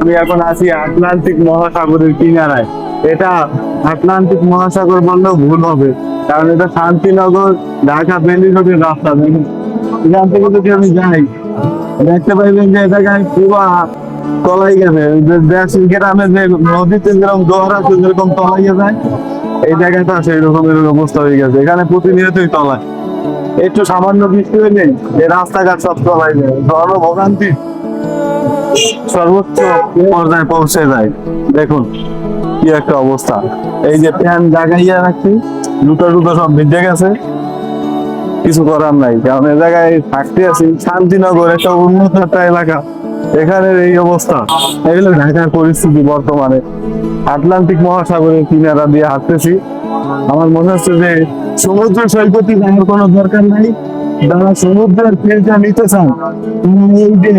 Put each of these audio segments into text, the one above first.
আমি এখন আছি আটলান্টিক মহাসাগরের কিনারায়। এটা আটলান্টিক মহাসাগর বললেও ভুল হবে, কারণ এটা শান্তিনগর ঢাকা বেলিরোডের রাস্তা। এখান থেকে যদি আমি যাই, দেখতে পাইবেন যে এটা পুরো তলাই গেছে। গ্রামে যে নদীতে যেরকম দোয়ার আছে যেরকম তলাইয়া যায়, এই জায়গাটা সেই রকমের অবস্থা হয়ে গেছে। এখানে প্রতিনিয়তই তলায়, একটু সামান্য বৃষ্টি হইলে এই রাস্তাঘাট সব তলাই যায়, জনভোগান্তি সর্বোচ্চ পর্যায়ে পৌঁছে যায়। দেখুন কি একটা অবস্থা। এই যে ফ্যান জাগাইয়া রাখছি, জুতো টুতো সব ভিজে গেছে, কিছু করার নাই, কারণ এ জায়গায় থাকতে আছি শান্তিনগর, একটা উন্নত একটা এলাকা, এখানের এই অবস্থা। এগুলো ঢাকার পরিস্থিতি বর্তমানে। আটলান্টিক মহাসাগরের কিনারা দিয়ে হাঁটতেছি। আমার মনে হচ্ছে যে সমুদ্র সৈকতে যাওয়ার কোনো দরকার নাই। যারা সমুদ্রের ফেলটা নিতে চান, এই যে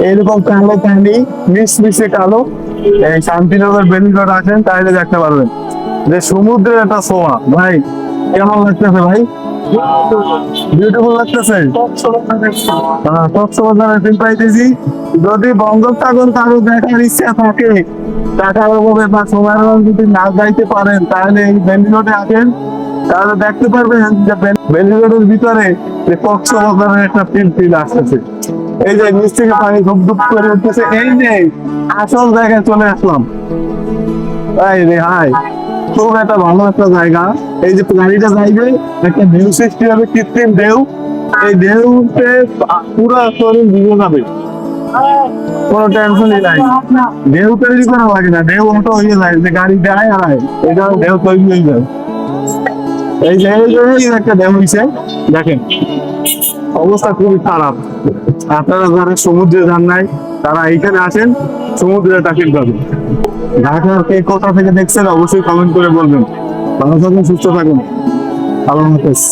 এরকম কালো পানি, মিশমিশে কালো, এই শান্তিনগর বেলিরোড আসেন তাহলে দেখতে পারবেন যে সমুদ্রের একটা ছোঁয়া। ভাই কেমন লাগতেছে ভাই? বিউটিফুল লাগতেছে। কক্সবাজারে ফিল পাইতেছি। যদি বঙ্গোপসাগর কারো দেখার ইচ্ছা থাকে, টাকার অভাবে বা সময়ের অভাবে যদি না যাইতে পারেন, তাহলে এই বেলিরোডে আসেন, তাহলে দেখতে পারবেন যে বেলিরোডের ভিতরে যে কক্সবাজারের একটা ফিল আসতেছে। এই যে নিচ থেকে পানি ধুপ ধুপ করে উঠতেছে, এই যে আসল জায়গায় চলে আসলাম। তাই রে হাই, খুব একটা ভালো একটা জায়গা। এই যে গাড়িটা যাইবে, একটা ঢেউ সৃষ্টি হবে, কৃত্রিম ঢেউ। এই ঢেউতে পুরো শরীর ভিজে যাবে, কোনো টেনশনই নাই। ঢেউ তৈরি করা লাগে না, ঢেউ অটো হয়ে যায়, যে গাড়ি দেয় আর এটা ঢেউ তৈরি হয়ে যায়। এই যে একটা ঢেউ হয়েছে, দেখেন অবস্থা খুবই খারাপ। আপনারা যারা সমুদ্রে যান নাই, তারা এইখানে আসেন, সমুদ্রে টাকিল পাবেন। ঢাকার কে কোথা থেকে দেখছেন অবশ্যই কমেন্ট করে বলবেন। ভালো থাকুন, সুস্থ থাকুন, আল্লাহ হাফেজ।